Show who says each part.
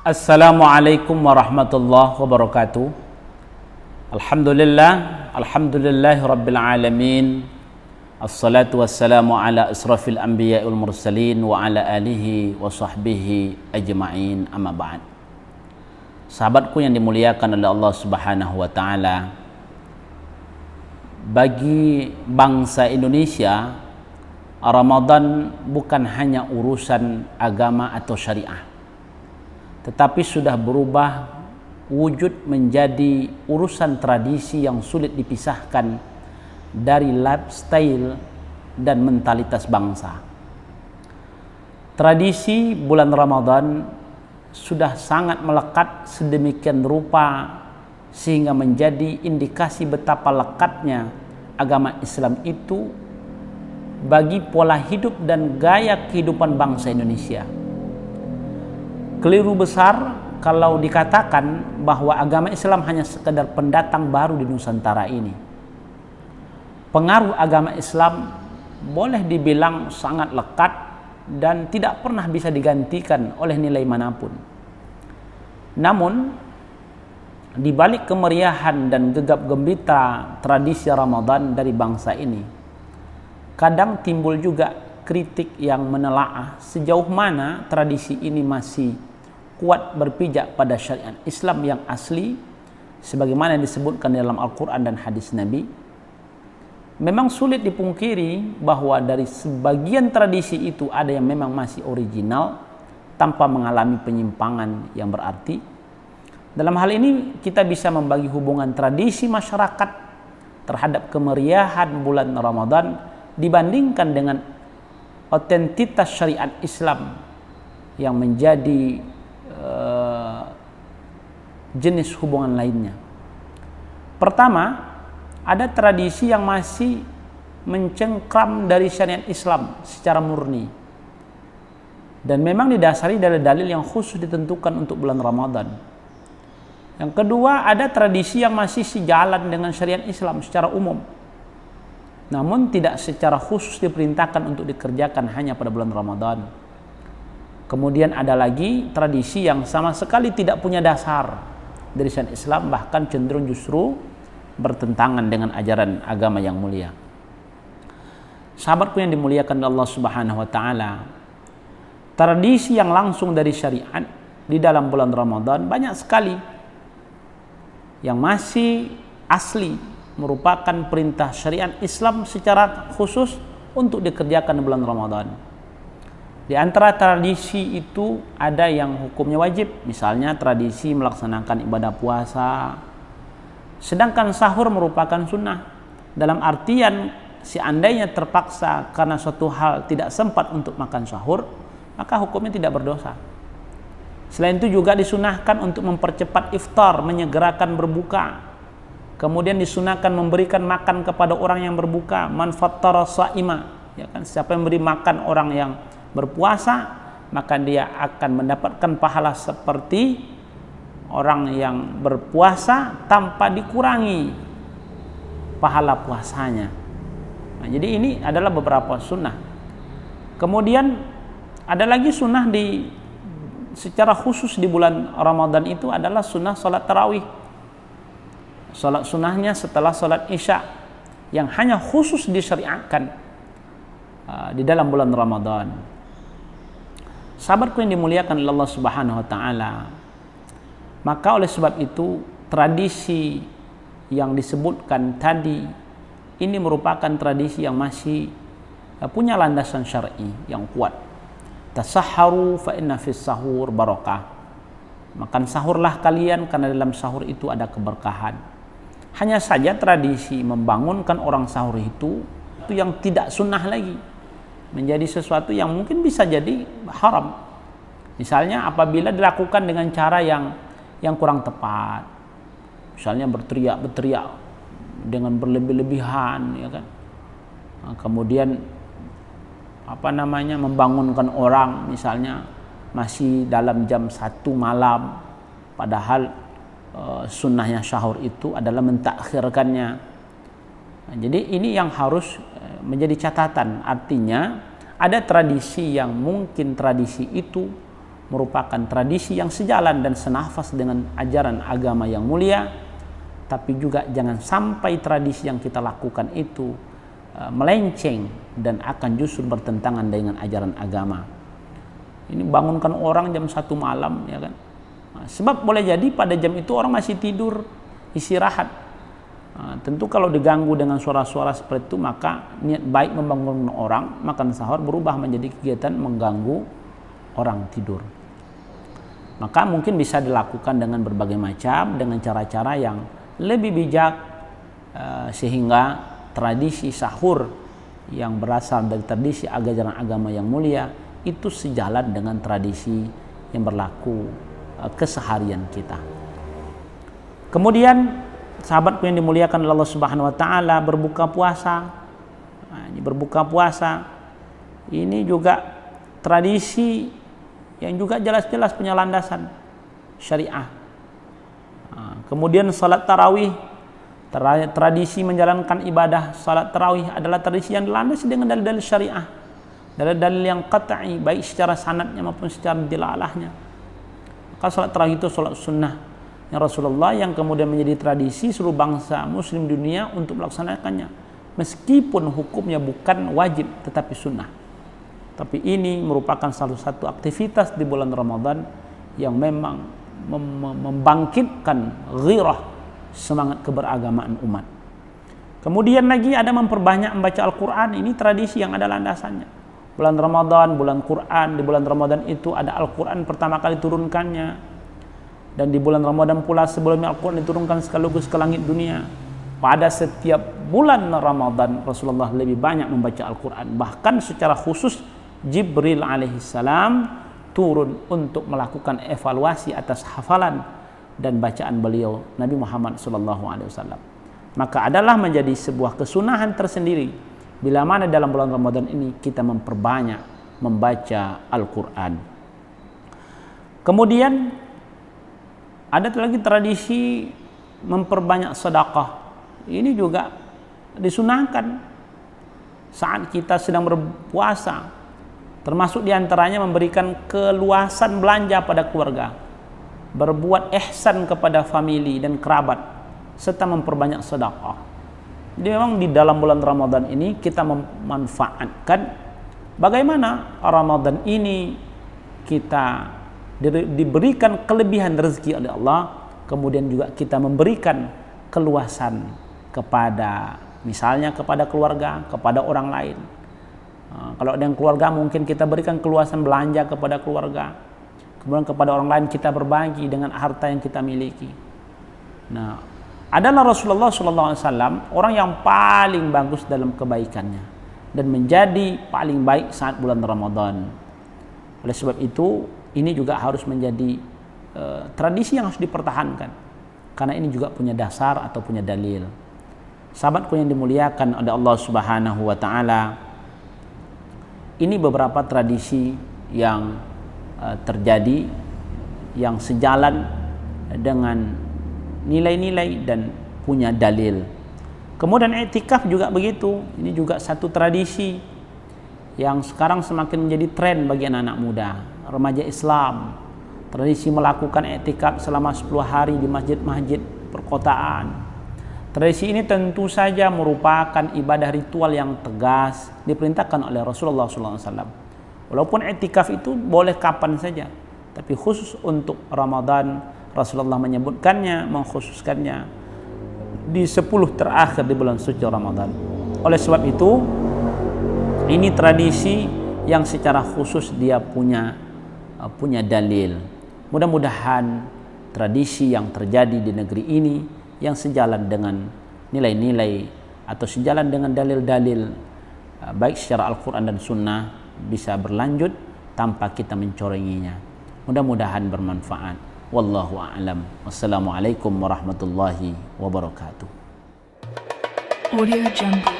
Speaker 1: Assalamualaikum warahmatullahi wabarakatuh. Alhamdulillahi rabbil alamin. Assalatu wassalamu ala asrafil anbiya wal mursalin wa ala alihi wa sahbihi ajma'in, amma ba'd. Sahabatku yang dimuliakan oleh Allah Subhanahu wa taala, bagi bangsa Indonesia, Ramadan bukan hanya urusan agama atau syariah, tetapi sudah berubah wujud menjadi urusan tradisi yang sulit dipisahkan dari lifestyle dan mentalitas bangsa. Tradisi bulan Ramadan sudah sangat melekat sedemikian rupa sehingga menjadi indikasi betapa lekatnya agama Islam itu bagi pola hidup dan gaya kehidupan bangsa Indonesia. Keliru besar kalau dikatakan bahwa agama Islam hanya sekedar pendatang baru di Nusantara ini. Pengaruh agama Islam boleh dibilang sangat lekat dan tidak pernah bisa digantikan oleh nilai manapun. Namun, di balik kemeriahan dan gegap gembita tradisi Ramadan dari bangsa ini, kadang timbul juga kritik yang menelaah sejauh mana tradisi ini masih kuat berpijak pada syariat Islam yang asli sebagaimana disebutkan dalam Al-Quran dan hadis Nabi. Memang sulit dipungkiri bahwa dari sebagian tradisi itu ada yang memang masih original tanpa mengalami penyimpangan yang berarti. Dalam hal ini kita bisa membagi hubungan tradisi masyarakat terhadap kemeriahan bulan Ramadan dibandingkan dengan otentitas syariat Islam yang menjadi jenis hubungan lainnya. Pertama, ada tradisi yang masih mencengkram dari syariat Islam secara murni dan memang didasari dari dalil yang khusus ditentukan untuk bulan Ramadan. Yang kedua, ada tradisi yang masih sejalan dengan syariat Islam secara umum, namun tidak secara khusus diperintahkan untuk dikerjakan hanya pada bulan Ramadan. Kemudian ada lagi tradisi yang sama sekali tidak punya dasar dari syariat Islam, bahkan cenderung justru bertentangan dengan ajaran agama yang mulia. Sahabatku yang dimuliakan Allah Subhanahu wa taala, tradisi yang langsung dari syariat di dalam bulan Ramadan banyak sekali yang masih asli merupakan perintah syariat Islam secara khusus untuk dikerjakan di bulan Ramadan. Di antara tradisi itu ada yang hukumnya wajib, misalnya tradisi melaksanakan ibadah puasa. Sedangkan sahur merupakan sunnah, dalam artian seandainya terpaksa karena suatu hal tidak sempat untuk makan sahur, maka hukumnya tidak berdosa. Selain itu juga disunahkan untuk mempercepat iftar, menyegerakan berbuka. Kemudian disunahkan memberikan makan kepada orang yang berbuka, man fattara sha'ima, ya kan, siapa yang beri makan orang yang berpuasa, maka dia akan mendapatkan pahala seperti orang yang berpuasa tanpa dikurangi pahala puasanya. Nah, jadi ini adalah beberapa sunnah. Kemudian ada lagi sunnah secara khusus di bulan Ramadan itu adalah sunnah salat tarawih. Salat sunnahnya setelah salat isya yang hanya khusus disyariatkan di dalam bulan Ramadan. Sahabatku yang dimuliakan oleh Allah Subhanahu wa taala, maka oleh sebab itu tradisi yang disebutkan tadi ini merupakan tradisi yang masih punya landasan syar'i yang kuat. Tasahharu fa inna fis sahur barakah. Makan sahurlah kalian karena dalam sahur itu ada keberkahan. Hanya saja tradisi membangunkan orang sahur itu yang tidak sunnah lagi, menjadi sesuatu yang mungkin bisa jadi haram. Misalnya apabila dilakukan dengan cara yang kurang tepat, misalnya berteriak dengan berlebih-lebihan, ya kan. Nah, kemudian membangunkan orang misalnya masih dalam jam 1 malam, padahal sunnahnya sahur itu adalah mentakhirkannya. Nah, jadi ini yang harus menjadi catatan. Artinya ada tradisi yang mungkin tradisi itu merupakan tradisi yang sejalan dan senafas dengan ajaran agama yang mulia, tapi juga jangan sampai tradisi yang kita lakukan itu melenceng dan akan justru bertentangan dengan ajaran agama. Ini bangunkan orang jam 1 malam, ya kan? Sebab boleh jadi pada jam itu orang masih tidur, istirahat. Tentu kalau diganggu dengan suara-suara seperti itu, maka niat baik membangun orang makan sahur berubah menjadi kegiatan mengganggu orang tidur. Maka mungkin bisa dilakukan dengan berbagai macam, dengan cara-cara yang lebih bijak, sehingga tradisi sahur yang berasal dari tradisi ajaran agama yang mulia itu sejalan dengan tradisi yang berlaku keseharian kita. Kemudian sahabatku yang dimuliakan oleh Allah Subhanahu wa taala, berbuka puasa. Ini berbuka puasa ini juga tradisi yang juga jelas-jelas punya landasan syariah. Kemudian salat tarawih, tradisi menjalankan ibadah salat tarawih adalah tradisi yang dilandasi dengan dalil-dalil syariah, dalil-dalil yang qat'i baik secara sanadnya maupun secara dilalahnya. Maka salat tarawih itu salat sunnah yang Rasulullah yang kemudian menjadi tradisi seluruh bangsa muslim dunia untuk melaksanakannya, meskipun hukumnya bukan wajib tetapi sunnah. Tapi ini merupakan salah satu aktivitas di bulan Ramadan yang memang membangkitkan ghirah, semangat keberagamaan umat. Kemudian lagi ada memperbanyak membaca Al-Quran. Ini tradisi yang ada landasannya. Bulan Ramadan, bulan Quran. Di bulan Ramadan itu ada Al-Quran pertama kali turunkannya, dan di bulan Ramadan pula sebelumnya Al-Quran diturunkan sekaligus ke langit dunia. Pada setiap bulan Ramadan Rasulullah lebih banyak membaca Al-Quran. Bahkan secara khusus Jibril alaihissalam turun untuk melakukan evaluasi atas hafalan dan bacaan beliau Nabi Muhammad SAW. Maka adalah menjadi sebuah kesunahan tersendiri bila mana dalam bulan Ramadan ini kita memperbanyak membaca Al-Quran. Kemudian ada lagi tradisi memperbanyak sedekah. Ini juga disunahkan saat kita sedang berpuasa, termasuk diantaranya memberikan keluasan belanja pada keluarga, berbuat ihsan kepada famili dan kerabat, serta memperbanyak sedekah. Jadi memang di dalam bulan Ramadan ini kita memanfaatkan bagaimana Ramadan ini kita diberikan kelebihan rezeki oleh Allah, kemudian juga kita memberikan keluasan kepada, misalnya kepada keluarga, kepada orang lain. Kalau ada yang keluarga mungkin kita berikan keluasan belanja kepada keluarga, kemudian kepada orang lain kita berbagi dengan harta yang kita miliki. Nah, adalah Rasulullah SAW orang yang paling bagus dalam kebaikannya dan menjadi paling baik saat bulan Ramadan. Oleh sebab itu ini juga harus menjadi tradisi yang harus dipertahankan, karena ini juga punya dasar atau punya dalil. Sahabatku yang dimuliakan oleh Allah Subhanahu wa taala, ini beberapa tradisi yang terjadi yang sejalan dengan nilai-nilai dan punya dalil. Kemudian i'tikaf juga begitu. Ini juga satu tradisi yang sekarang semakin menjadi tren bagi anak-anak muda, remaja Islam. Tradisi melakukan i'tikaf selama 10 hari di masjid-masjid perkotaan. Tradisi ini tentu saja merupakan ibadah ritual yang tegas diperintahkan oleh Rasulullah SAW. Walaupun i'tikaf itu boleh kapan saja, tapi khusus untuk Ramadan Rasulullah menyebutkannya, mengkhususkannya di 10 terakhir di bulan suci Ramadan. Oleh sebab itu, ini tradisi yang secara khusus dia punya dalil. Mudah-mudahan tradisi yang terjadi di negeri ini yang sejalan dengan nilai-nilai atau sejalan dengan dalil-dalil baik secara Al-Quran dan Sunnah bisa berlanjut tanpa kita mencorenginya. Mudah-mudahan bermanfaat. Wallahu a'lam. Wassalamualaikum warahmatullahi wabarakatuh.
Speaker 2: Audio Jungle.